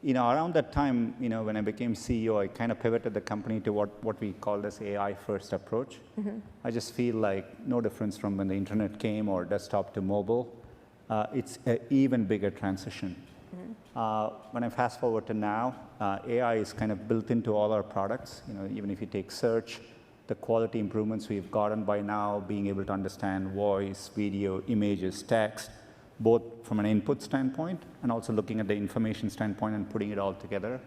around that time, when I became CEO, I kind of pivoted the company to what we call as AI-first approach. I just feel like no difference from when the internet came or desktop to mobile. It's an even bigger transition. When I fast forward to now, AI is kind of built into all our products. Even if you take search, the quality improvements we've gotten by now, being able to understand voice, video, images, text, both from an input standpoint and also looking at the information standpoint and putting it all together,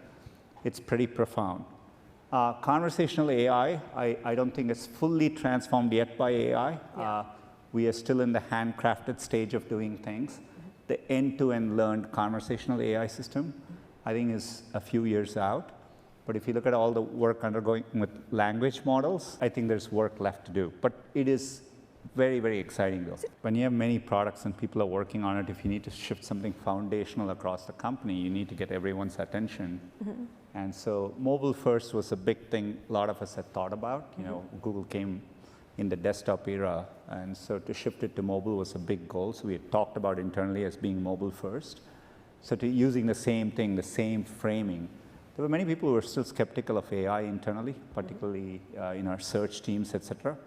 it's pretty profound. Conversational AI, I don't think it's fully transformed yet by AI. Yeah. We are still in the handcrafted stage of doing things. The end-to-end learned conversational AI system, I think, is a few years out. But if you look at all the work undergoing with language models, I think there's work left to do. But it is very, very exciting, though. When you have many products and people are working on it, if you need to shift something foundational across the company, you need to get everyone's attention. And so mobile first was a big thing a lot of us had thought about. Google came in the desktop era, and so to shift it to mobile was a big goal. So we had talked about internally as being mobile first. So to using the same thing, the same framing. There were many people who were still skeptical of AI internally, particularly in our search teams, et cetera.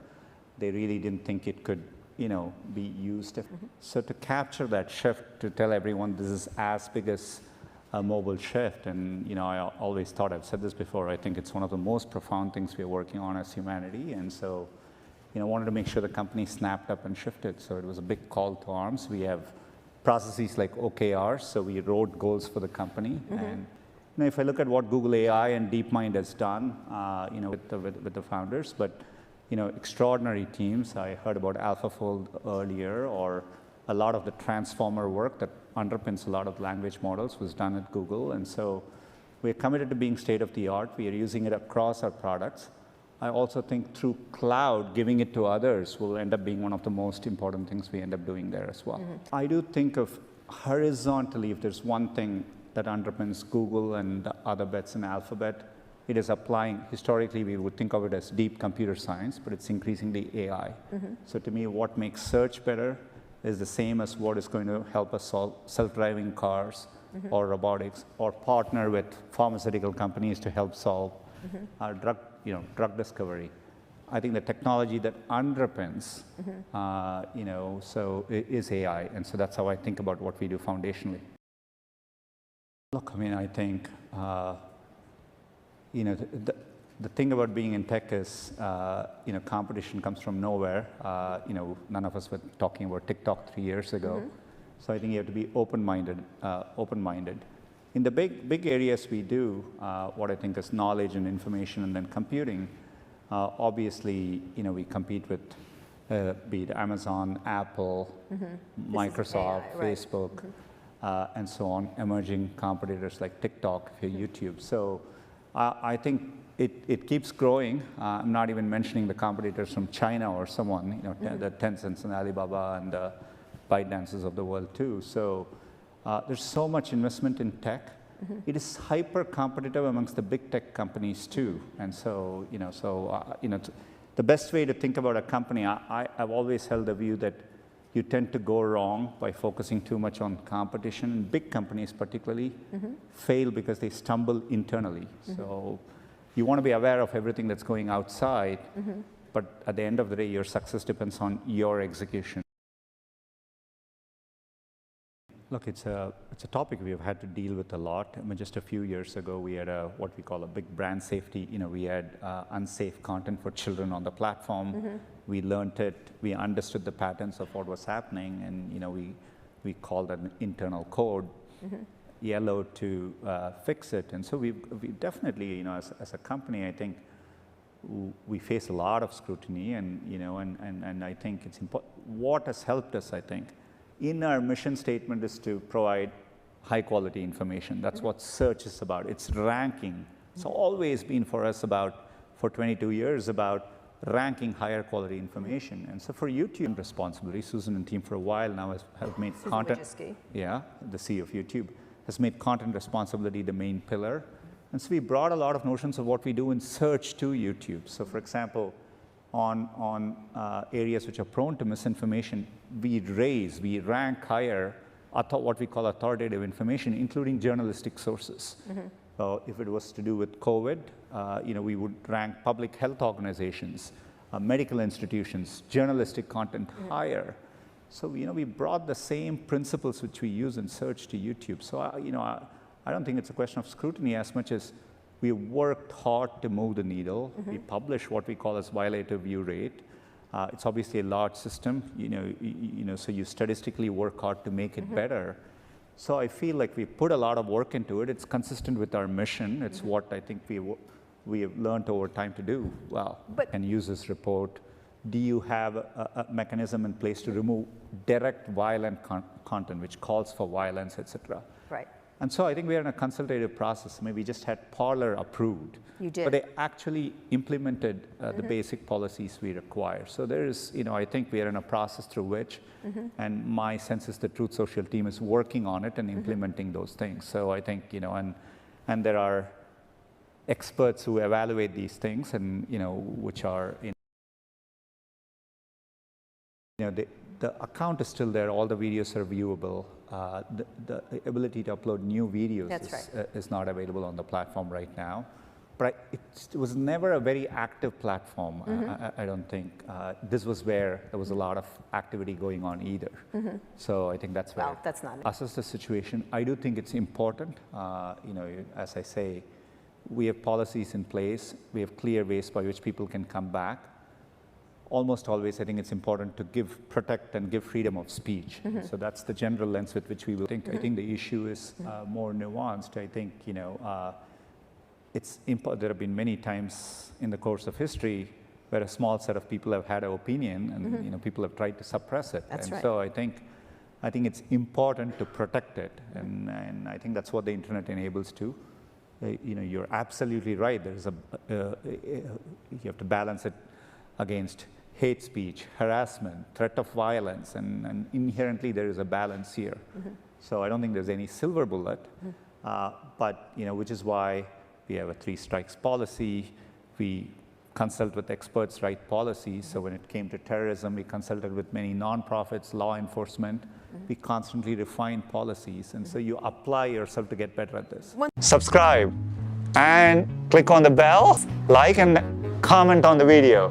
They really didn't think it could, be used. So to capture that shift, to tell everyone this is as big as a mobile shift, and I always thought, I've said this before, I think it's one of the most profound things we're working on as humanity, and so, wanted to make sure the company snapped up and shifted. So it was a big call to arms. We have processes like OKRs, so we wrote goals for the company, and if I look at what Google AI and DeepMind has done, with the founders, but extraordinary teams. I heard about AlphaFold earlier, or a lot of the transformer work that underpins a lot of language models was done at Google. And so we're committed to being state of the art. We are using it across our products. I also think through cloud, giving it to others will end up being one of the most important things we end up doing there as well. I do think of horizontally, if there's one thing that underpins Google and the other bets in Alphabet, it is applying. Historically, we would think of it as deep computer science, but it's increasingly AI. So to me, what makes search better is the same as what is going to help us solve self-driving cars or robotics, or partner with pharmaceutical companies to help solve drug discovery. I think the technology that underpins, is AI, and so that's how I think about what we do foundationally. Look, I think, the thing about being in tech is, competition comes from nowhere. None of us were talking about TikTok 3 years ago. So I think you have to be open-minded. In the big areas we do, what I think is knowledge and information and then computing, obviously, we compete with, be it Amazon, Apple, Microsoft, AI, right. Facebook, and so on, emerging competitors like TikTok, YouTube. So I think it keeps growing. I'm not even mentioning the competitors from China or someone, the Tencents and Alibaba and the ByteDances of the world too. So there's so much investment in tech. It is hyper competitive amongst the big tech companies too. And so, the best way to think about a company, I've always held the view that you tend to go wrong by focusing too much on competition. And big companies particularly fail because they stumble internally. So you want to be aware of everything that's going outside, but at the end of the day, your success depends on your execution. Look, it's a topic we've had to deal with a lot. Just a few years ago, we had what we call a big brand safety. We had unsafe content for children on the platform. We learned it. We understood the patterns of what was happening, and we called that internal code, yellow, to fix it. And so we definitely, as a company, I think we face a lot of scrutiny, and I think it's important. What has helped us, I think, in our mission statement is to provide high quality information. That's what search is about. It's ranking. It's always been for us for 22 years, about ranking higher quality information. And so for YouTube responsibility, Susan and team for a while now have made Susan content. Wojcicki. Yeah, the CEO of YouTube, has made content responsibility the main pillar. And so we brought a lot of notions of what we do in search to YouTube. So for example, on areas which are prone to misinformation, we rank higher what we call authoritative information, including journalistic sources. If it was to do with COVID, we would rank public health organizations, medical institutions, journalistic content higher. So, we brought the same principles which we use in search to YouTube. So, I don't think it's a question of scrutiny as much as we worked hard to move the needle. We publish what we call as violator view rate. It's obviously a large system, so you statistically work hard to make it better. So I feel like we put a lot of work into it. It's consistent with our mission. It's what I think we have learned over time to do. Well, can users report? Do you have a mechanism in place to remove direct violent content, which calls for violence, et cetera? Right. And so I think we are in a consultative process. I mean, we just had Parler approved. You did. But they actually implemented the basic policies we require. So there is, I think we are in a process through which, and my sense is the Truth Social team is working on it and implementing those things. So I think, and there are experts who evaluate these things and, which are, the account is still there, all the videos are viewable. The ability to upload new videos is not available on the platform right now. But it was never a very active platform, I don't think. This was where there was a lot of activity going on either. So I think that's where that's not assess the situation. I do think it's important. As I say, we have policies in place. We have clear ways by which people can come back. Almost always, I think it's important to protect and give freedom of speech. So that's the general lens with which we will think. I think the issue is more nuanced. I think, there have been many times in the course of history where a small set of people have had an opinion and, people have tried to suppress it. So I think it's important to protect it. And I think that's what the internet enables too. You're absolutely right. There's you have to balance it against hate speech, harassment, threat of violence, and inherently there is a balance here. So I don't think there's any silver bullet, but which is why we have a 3 strikes policy. We consult with experts, write policies. So when it came to terrorism, we consulted with many nonprofits, law enforcement. We constantly refine policies, and so you apply yourself to get better at this. Subscribe and click on the bell, like and comment on the video.